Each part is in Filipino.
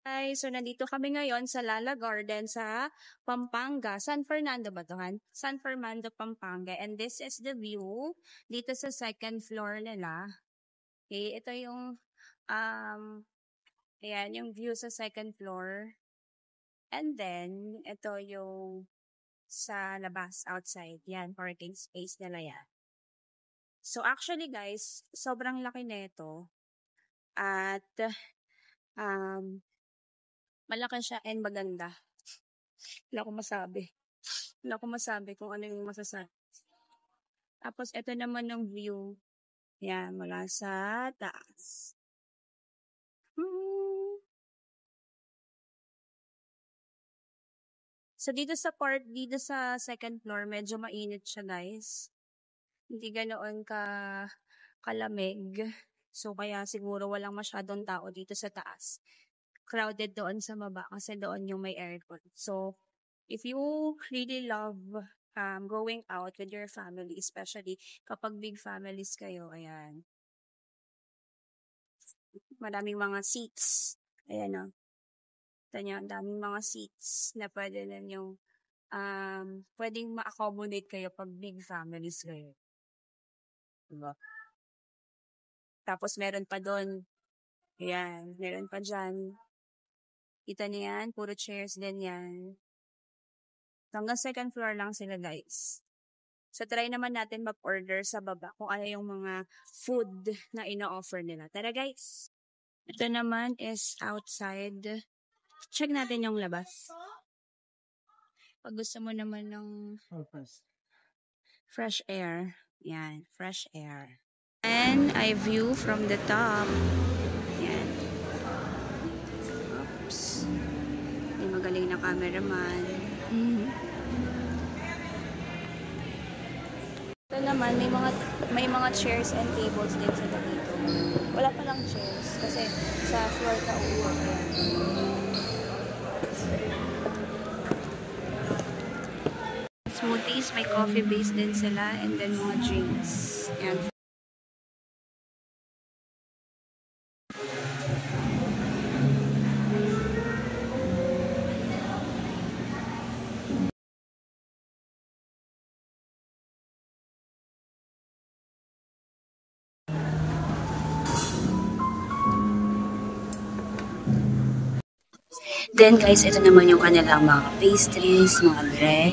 Hi, so nandito kami ngayon sa Lala Garden sa Pampanga. San Fernando ba to, Han? San Fernando, Pampanga. And this is the view dito sa second floor nila. Okay, ito yung ayan, yung view sa second floor. And then, ito yung sa labas, outside. Yan, parking space nila yan. So actually guys, sobrang laki nito. At malaki siya and maganda. Wala akong masabi. Wala akong masabi kung ano yung masasabi. Tapos, ito naman yung view. Yan, mula sa taas. So, dito sa second floor, medyo mainit siya, guys. Hindi ganoon kalamig. So, kaya siguro walang masyadong tao dito sa taas. Crowded doon sa baba kasi doon yung may aircon. So, if you really love going out with your family, especially kapag big families kayo, ayan. Maraming mga seats. Ayan o. Ito nyo, ang daming mga seats na pwede na yung pwedeng ma-accommodate kayo pag big families kayo. Diba? Tapos meron pa doon. Ayan, meron pa dyan. Kita niyo yan, puro chairs din yan. Hanggang second floor lang sila, guys. So, try naman natin mag-order sa baba kung ano yung mga food na ino-offer nila. Tara, guys! Ito naman is outside. Check natin yung labas. Pag gusto mo naman ng fresh air. Yan, fresh air. And I view from the top. Yan. Oops. May magaling na cameraman. Ito naman, may mga chairs and tables din sila dito. Wala pa lang chairs kasi sa floor ka upo. Smoothies, may coffee base din sila and then mga drinks. Yan. Then guys, ito naman yung kanilang mga pastries, mga bread.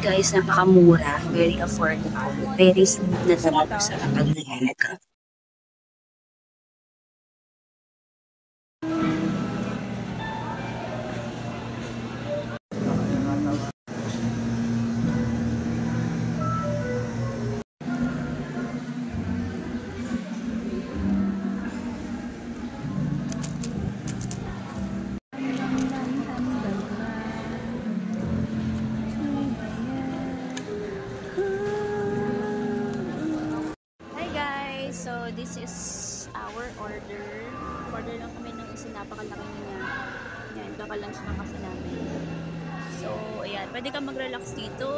Guys, napakamura, very affordable, very smooth na talaga sa pag-iinit. So, this is our order. Order lang kami ng isa, napakalaki niya. Yan, kaka-lunch na kasi namin. So, ayan, pwede ka mag-relax dito.